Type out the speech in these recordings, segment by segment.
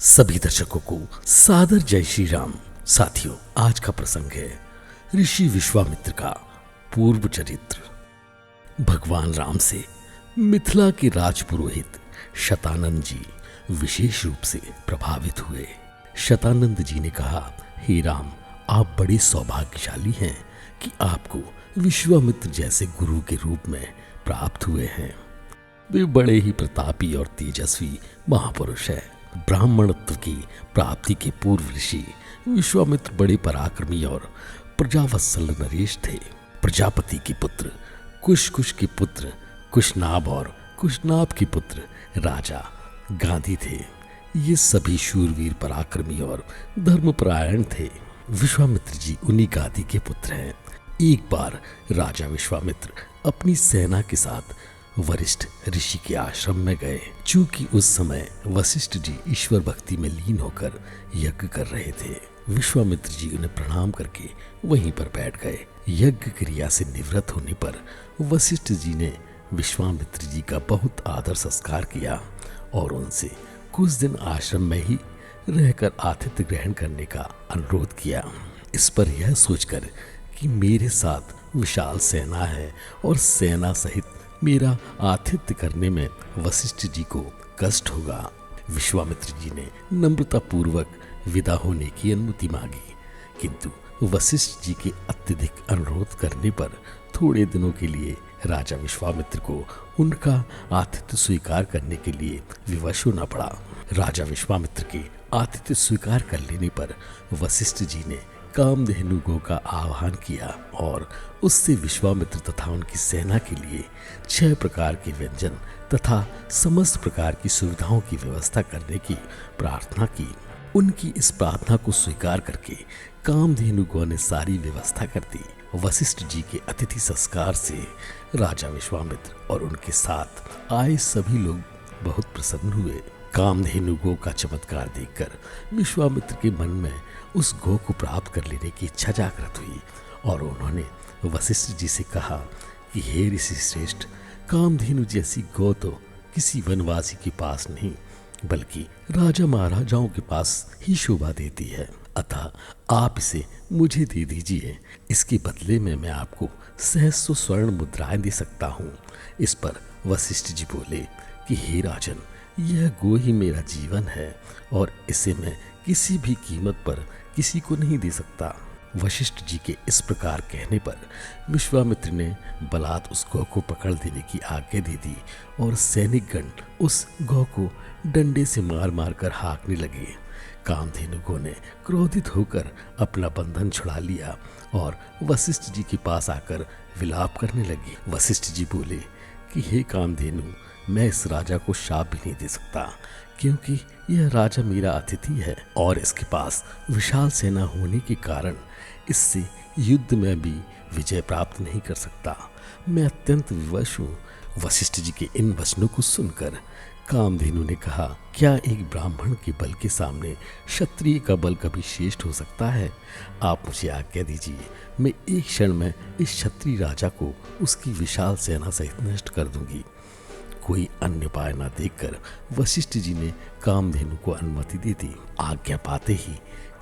सभी दर्शकों को सादर जय श्री राम। साथियों, आज का प्रसंग है ऋषि विश्वामित्र का पूर्व चरित्र। भगवान राम से मिथिला के राजपुरोहित शतानंद जी विशेष रूप से प्रभावित हुए। शतानंद जी ने कहा, हे राम, आप बड़े सौभाग्यशाली हैं कि आपको विश्वामित्र जैसे गुरु के रूप में प्राप्त हुए हैं। वे बड़े ही प्रतापी और तेजस्वी महापुरुष हैं। ब्राह्मणत्व की प्राप्ति के पूर्व ऋषि विश्वामित्र बड़े पराक्रमी और प्रजावत्सल नरेश थे। प्रजापति के पुत्र कुश के पुत्र कुशनाभ और कुशनाभ के पुत्र राजा गांधी थे। ये सभी शूरवीर, पराक्रमी और धर्मपरायण थे। विश्वामित्र जी उन्हीं गांधी के पुत्र हैं। एक बार राजा विश्वामित्र अपनी सेना के साथ वरिष्ठ ऋषि के आश्रम में गए। चूंकि उस समय वशिष्ठ जी ईश्वर भक्ति में लीन होकर यज्ञ कर रहे थे, विश्वामित्र जी उन्हें प्रणाम करके वहीं पर बैठ गए। यज्ञ क्रिया से निवृत्त होने पर वशिष्ठ जी ने विश्वामित्र जी का बहुत आदर संस्कार किया और उनसे कुछ दिन आश्रम में ही रहकर आतिथ्य ग्रहण करने का अनुरोध किया। इस पर यह सोचकर कि मेरे साथ विशाल सेना है और सेना सहित मेरा आतिथ्य करने में वशिष्ठ जी को कष्ट होगा, विश्वामित्र जी ने नम्रता पूर्वक विदा होने की अनुमति मांगी। किंतु वशिष्ठ जी के अत्यधिक अनुरोध करने पर थोड़े दिनों के लिए राजा विश्वामित्र को उनका आतिथ्य स्वीकार करने के लिए विवश होना पड़ा। राजा विश्वामित्र के आतिथ्य स्वीकार कर लेने पर वशिष्ठ जी ने कामधेनु गौ का आह्वान किया और उससे विश्वामित्र तथा उनकी सेना के लिए 6 प्रकार के व्यंजन तथा समस्त प्रकार की सुविधाओं की व्यवस्था करने की प्रार्थना की। उनकी इस प्रार्थना को स्वीकार करके कामधेनु गौ ने सारी व्यवस्था कर दी। वशिष्ठ जी के अतिथि संस्कार से राजा विश्वामित्र और उनके साथ आए सभी लोग बहुत प्रसन्न हुए। कामधेनु गौ का चमत्कार देखकर विश्वामित्र के मन में उस गौ को प्राप्त कर लेने की इच्छा जागृत हुई और उन्होंने वशिष्ठ जी से कहा कि हे ऋषि श्रेष्ठ, कामधेनु जैसी गौ तो किसी वनवासी के पास नहीं बल्कि राजा महाराजाओं के पास ही शोभा देती है। अतः आप इसे मुझे दे दीजिए। इसके बदले में मैं आपको 100 स्वर्ण मुद्राएं दे सकता हूँ। इस पर वशिष्ठ जी बोले कि हे राजन, यह गौ ही मेरा जीवन है और इसे मैं किसी भी कीमत पर किसी को नहीं दे सकता। वशिष्ठ जी के इस प्रकार कहने पर विश्वामित्र ने बलात् उस गौ को पकड़ देने की आज्ञा दे दी और सैनिकगण उस गौ को डंडे से मार मार कर हाँकने लगे। कामधेनु गौ ने क्रोधित होकर अपना बंधन छुड़ा लिया और वशिष्ठ जी के पास आकर विलाप करने लगी। वशिष्ठ जी बोले कि हे कामधेनु, मैं इस राजा को शाप भी नहीं दे सकता क्योंकि यह राजा मेरा अतिथि है और इसके पास विशाल सेना होने के कारण इससे युद्ध में भी विजय प्राप्त नहीं कर सकता। मैं अत्यंत विवश हूँ। वशिष्ठ जी के इन वचनों को सुनकर कामधेनु ने कहा, क्या एक ब्राह्मण के बल के सामने क्षत्रिय का बल कभी श्रेष्ठ हो सकता है? आप मुझे आज्ञा दीजिए, मैं एक क्षण में इस क्षत्रिय राजा को उसकी विशाल सेना सहित नष्ट कर दूंगी। कोई अन्य उपाय न देखकर वशिष्ठ जी ने कामधेनु को अनुमति दे दी। आज्ञा पाते ही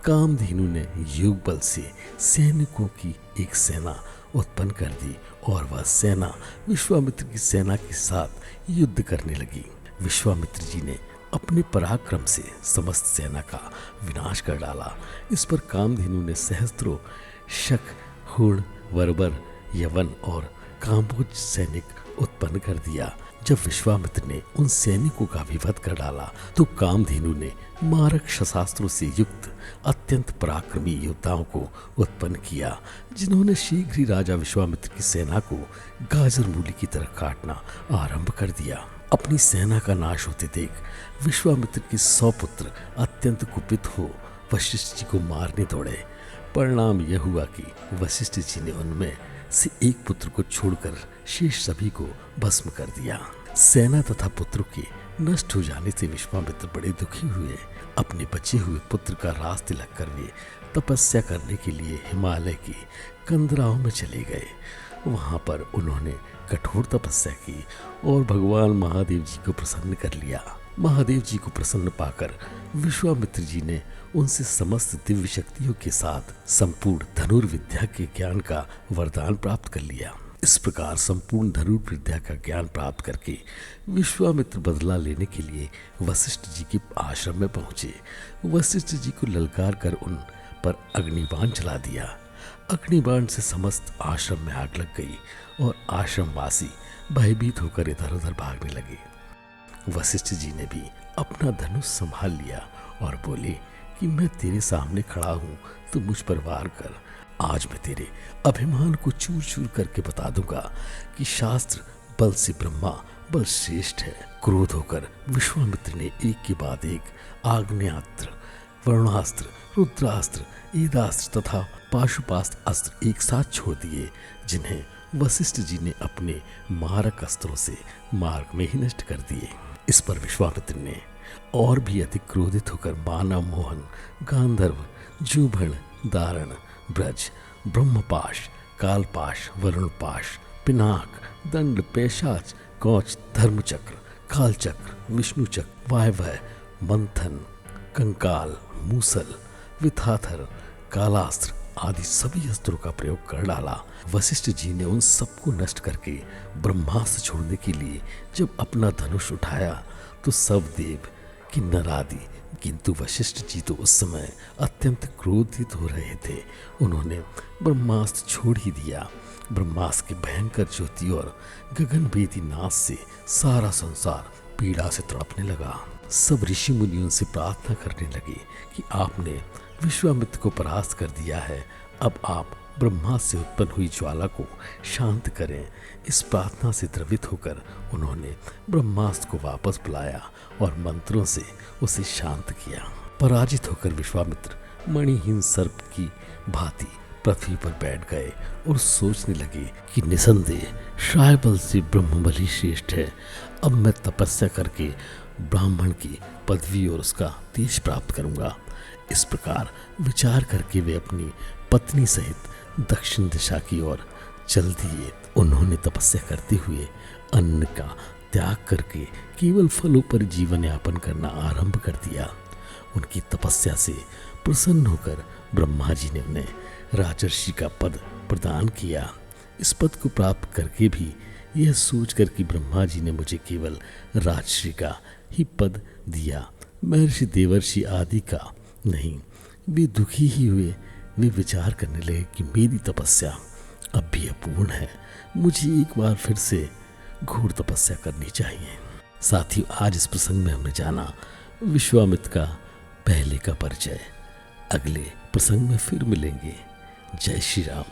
कामधेनु ने योग बल से सैनिकों की एक सेना उत्पन्न कर दी और वह सेना विश्वामित्र की सेना के साथ युद्ध करने लगी। विश्वामित्र जी ने अपने पराक्रम से समस्त सेना का विनाश कर डाला। इस पर कामधेनु ने सहस्त्रों शक, हूण, वरबर, यवन और काम्बोज सैनिक उत्पन्न कर दिया। जब विश्वामित्र ने उन सैनिकों का विवध कर डाला तो कामधेनु ने मारक शस्त्रों से युक्त अत्यंत पराक्रमी योद्धाओं को उत्पन्न किया, जिन्होंने शीघ्र ही राजा विश्वामित्र की सेना को गाजर मूली की तरह काटना आरंभ कर दिया। अपनी सेना का नाश होते देख विश्वामित्र के 100 पुत्र अत्यंत कुपित हो वशिष्ठ जी को मारने दौड़े। परिणाम यह हुआ कि वशिष्ठ जी ने उनमें से एक पुत्र को छोड़कर शेष सभी को भस्म कर दिया। सेना तथा पुत्रों के नष्ट हो जाने से विश्वामित्र बड़े दुखी हुए। अपने बचे हुए पुत्र का राज तिलक कर वे तपस्या करने के लिए हिमालय की कंदराओं में चले गए। वहां पर उन्होंने कठोर तपस्या की और भगवान महादेव जी को प्रसन्न कर लिया। महादेव जी को प्रसन्न पाकर विश्वामित्र जी ने उनसे समस्त दिव्य शक्तियों के साथ संपूर्ण धनुर्विद्या के ज्ञान का वरदान प्राप्त कर लिया। इस प्रकार संपूर्ण धनुर्विद्या का ज्ञान प्राप्त करके विश्वामित्र बदला लेने के लिए वशिष्ठ जी के आश्रम में पहुंचे। वशिष्ठ जी को ललकार कर उन पर अग्निबाण चला दिया। अग्निबाण से समस्त आश्रम में आग लग गई और आश्रमवासी भयभीत होकर इधर उधर भागने लगे। वशिष्ठ जी ने भी अपना धनुष संभाल लिया और बोले कि मैं तेरे सामने खड़ा हूं, तो मुझ पर वार कर। आज मैं तेरे अभिमान को चूर चूर करके बता दूंगा कि शास्त्र बल से ब्रह्मा बल श्रेष्ठ है। क्रोध होकर विश्वामित्र ने एक के बाद एक आग्नेयास्त्र, वरुणास्त्र, रुद्रास्त्र, एदास्त्र तथा पाशुपास्त्र अस्त्र एक साथ छोड़ दिए, जिन्हें वशिष्ठ जी ने अपने मारक अस्त्रों से मार्ग में ही नष्ट कर दिए। इस पर विश्वामित्र ने और भी अधिक क्रोधित होकर मानव मोहन, गांधर्व, जूभण, दारण, ब्रज, ब्रह्मपाश, कालपाश, वरुणपाश, पिनाक, दंड, पेशाच, कौच, धर्मचक्र, कालचक्र, विष्णुचक्र, वायवय, मंथन, कंकाल, मूसल, विथाथर, कालास्त्र आदि सभी अस्त्रों का प्रयोग कर डाला। वशिष्ठ जी ने उन सबको नष्ट करके ब्रह्मास्त्र छोड़ने के लिए जब अपना धनुष उठाया तो सब देव किन्नर आदि, किंतु वशिष्ठ जी तो उस समय अत्यंत क्रोधित हो रहे थे। उन्होंने ब्रह्मास्त्र छोड़ ही दिया। ब्रह्मास्त्र की भयंकर ज्योति और गगनभेदी नाद से सारा संसार पीड़ा से तड़पने लगा। सब ऋषि मुनि उनसे प्रार्थना करने लगे कि आपने विश्वामित्र को परास्त कर दिया है, अब आप ब्रह्मास्त्र से उत्पन्न हुई ज्वाला को शांत करें। इस प्रार्थना से द्रवित होकर उन्होंने ब्रह्मास्त्र को वापस बुलाया और मंत्रों से उसे शांत किया। पराजित होकर विश्वामित्र मणिहीन सर्प की भांति पृथ्वी पर बैठ गए और सोचने लगे कि निसंदेह शायबल से ब्रह्मबल ही श्रेष्ठ है। अब मैं तपस्या करके ब्राह्मण की पदवी और उसका तेज प्राप्त करूंगा। इस प्रकार विचार करके वे अपनी पत्नी सहित दक्षिण दिशा की ओर चल दिए। उन्होंने तपस्या करते हुए अन्न का त्याग करके केवल फलों पर जीवन यापन करना आरंभ कर दिया। उनकी तपस्या से प्रसन्न होकर ब्रह्मा जी ने उन्हें राजर्षि का पद प्रदान किया। इस पद को प्राप्त करके भी यह सोचकर कि ब्रह्मा जी ने मुझे केवल राजर्षि का ही पद दिया, महर्षि देवर्षि आदि का नहीं, वे दुखी ही हुए। वे विचार करने लगे कि मेरी तपस्या अब भी अपूर्ण है, मुझे एक बार फिर से घोर तपस्या करनी चाहिए। साथियों, आज इस प्रसंग में हमने जाना विश्वामित्र का पहले का परिचय। अगले प्रसंग में फिर मिलेंगे। जय श्री राम।